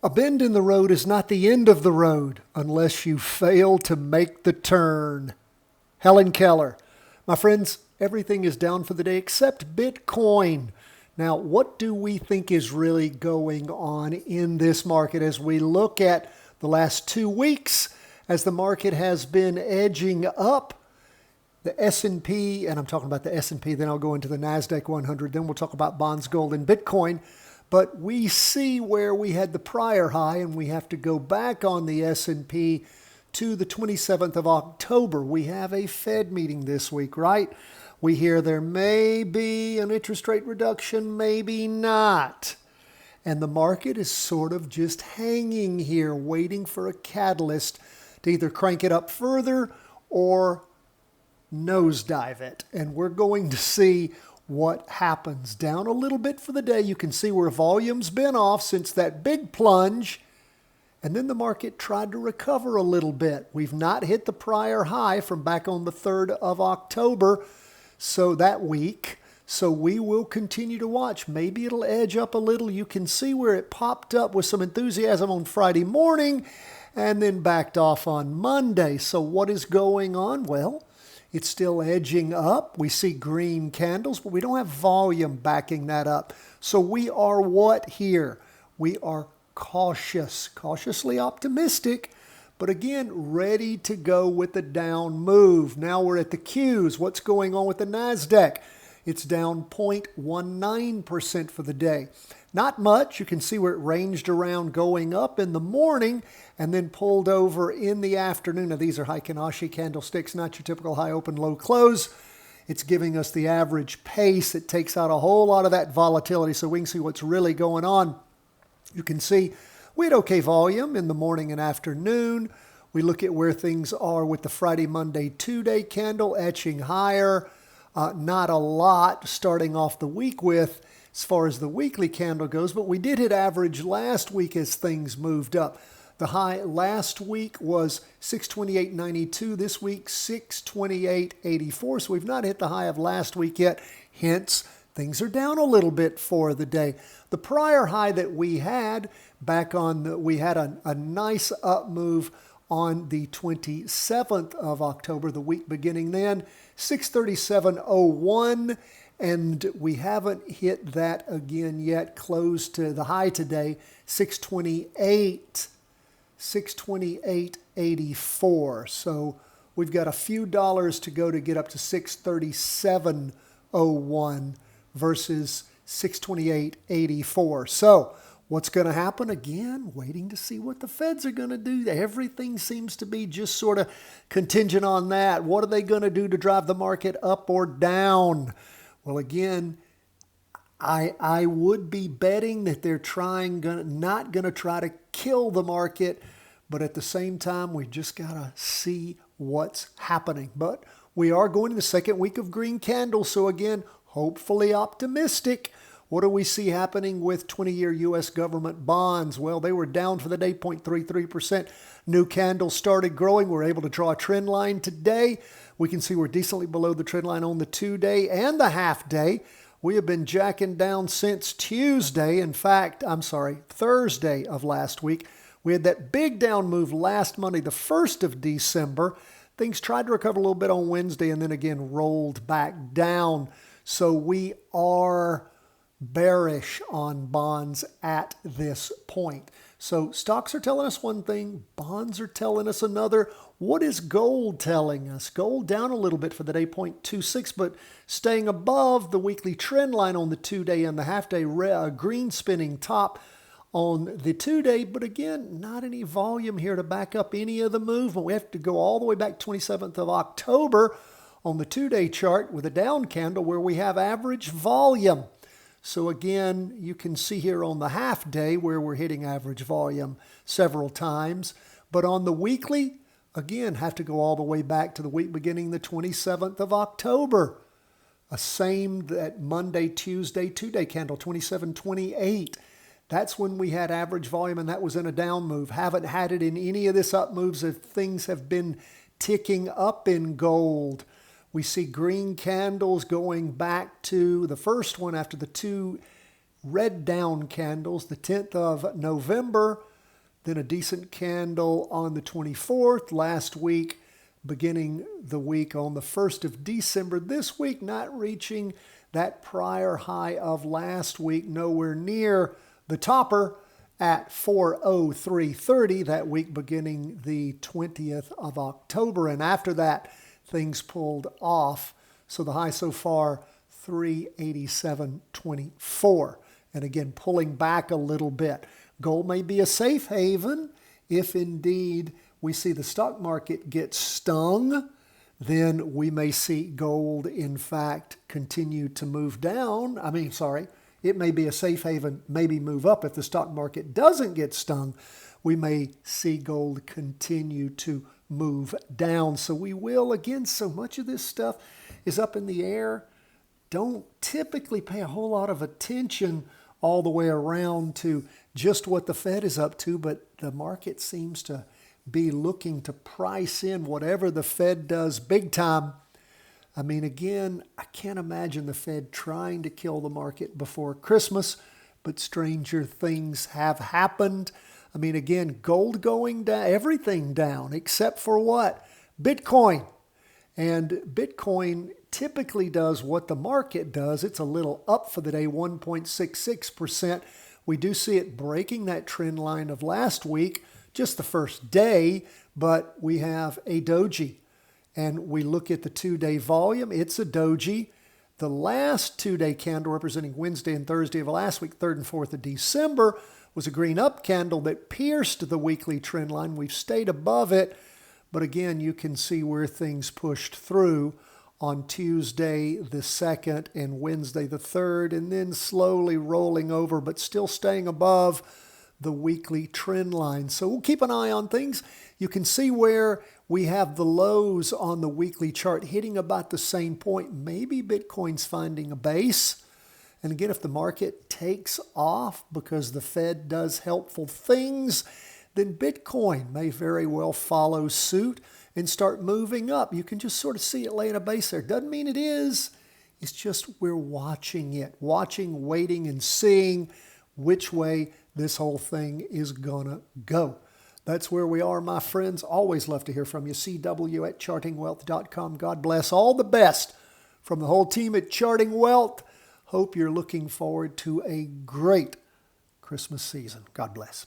A bend in the road is not the end of the road unless you fail to make the turn. Helen Keller. My friends, everything is down for the day except Bitcoin. Now, what do we think is really going on in this market as we look at the last 2 weeks as the market has been edging up? The S&P, and I'm talking about the S&P, then I'll go into the NASDAQ 100, then we'll talk about bonds, gold, and Bitcoin. But we see where we had the prior high, and we have to go back on the S&P to the 27th of October. We have a Fed meeting this week, right? We hear there may be an interest rate reduction, maybe not. And the market is sort of just hanging here, waiting for a catalyst to either crank it up further or nosedive it. And we're going to see what happens. Down a little bit for the day. You can see where volume's been off since that big plunge. And then the market tried to recover a little bit. We've not hit the prior high from back on the 3rd of October, so that week. So we will continue to watch. Maybe it'll edge up a little. You can see where it popped up with some enthusiasm on Friday morning and then backed off on Monday. So what is going on? Well, it's still edging up. We see green candles, but we don't have volume backing that up. So we are what here? We are cautiously optimistic, but again, ready to go with the down move. Now we're at the Qs. What's going on with the NASDAQ? It's down 0.19% for the day. Not much. You can see where it ranged around going up in the morning and then pulled over in the afternoon. Now, these are Heikin-Ashi candlesticks, not your typical high open, low close. It's giving us the average pace. It takes out a whole lot of that volatility so we can see what's really going on. You can see we had okay volume in the morning and afternoon. We look at where things are with the Friday, Monday, 2-day candle etching higher. Not a lot starting off the week with as far as the weekly candle goes, but we did hit average last week as things moved up. The high last week was 628.92. This week, 628.84. So we've not hit the high of last week yet. Hence, things are down a little bit for the day. The prior high that we had back on, we had a nice up move on the 27th of October, the week beginning then, 637.01. And we haven't hit that again yet, close to the high today, 628.84. So we've got a few dollars to go to get up to 637.01 versus 628.84. So what's going to happen? Again, waiting to see what the Feds are going to do. Everything seems to be just sort of contingent on that. What are they going to do to drive the market up or down? Well, again, I would be betting that they're not going to try to kill the market, but at the same time, we just got to see what's happening. But we are going to the second week of green candles, so again, hopefully optimistic. What do we see happening with 20-year U.S. government bonds? Well, they were down for the day, 0.33%. New candles started growing. We're able to draw a trend line today. We can see we're decently below the trend line on the 2-day and the half-day. We have been jacking down since Thursday of last week. We had that big down move last Monday, the 1st of December. Things tried to recover a little bit on Wednesday and then again rolled back down. So we are bearish on bonds at this point. So stocks are telling us one thing, bonds are telling us another. What is gold telling us? Gold down a little bit for the day, 0.26, but staying above the weekly trend line on the 2-day and the half-day, green spinning top on the 2-day. But again, not any volume here to back up any of the movement. We have to go all the way back 27th of October on the 2-day chart with a down candle where we have average volume. So again, you can see here on the half day where we're hitting average volume several times. But on the weekly, again, have to go all the way back to the week beginning the 27th of October. Same that Monday, Tuesday, 2-day candle, 27.28. That's when we had average volume, and that was in a down move. Haven't had it in any of this up moves if things have been ticking up in gold. We see green candles going back to the first one after the 2 red down candles, the 10th of November, then a decent candle on the 24th. Last week, beginning the week on the 1st of December. This week, not reaching that prior high of last week, nowhere near the topper at 403.30 that week beginning the 20th of October. And after that, things pulled off. So the high so far, 387.24. And again, pulling back a little bit. Gold may be a safe haven if indeed we see the stock market get stung. Then we may see gold, in fact, continue to move down. It may be a safe haven, maybe move up. If the stock market doesn't get stung, we may see gold continue to move down. So we will, again, so much of this stuff is up in the air. Don't typically pay a whole lot of attention all the way around to just what the Fed is up to, but the market seems to be looking to price in whatever the Fed does big time. Again, I can't imagine the Fed trying to kill the market before Christmas, but stranger things have happened. Again, gold going down, everything down, except for what? Bitcoin. And Bitcoin typically does what the market does. It's a little up for the day, 1.66%. We do see it breaking that trend line of last week, just the first day, but we have a doji. And we look at the 2-day volume, it's a doji. The last 2-day candle representing Wednesday and Thursday of last week, 3rd and 4th of December, was a green up candle that pierced the weekly trend line. We've stayed above it, but again, you can see where things pushed through on Tuesday the 2nd and Wednesday the 3rd, and then slowly rolling over, but still staying above the weekly trend line. So we'll keep an eye on things. You can see where we have the lows on the weekly chart hitting about the same point. Maybe Bitcoin's finding a base. And again, if the market takes off because the Fed does helpful things, then Bitcoin may very well follow suit and start moving up. You can just sort of see it laying a base there. Doesn't mean it is. It's just we're watching it. Watching, waiting, and seeing which way this whole thing is gonna go. That's where we are, my friends. Always love to hear from you. CW@chartingwealth.com. God bless. All the best from the whole team at Charting Wealth. Hope you're looking forward to a great Christmas season. God bless.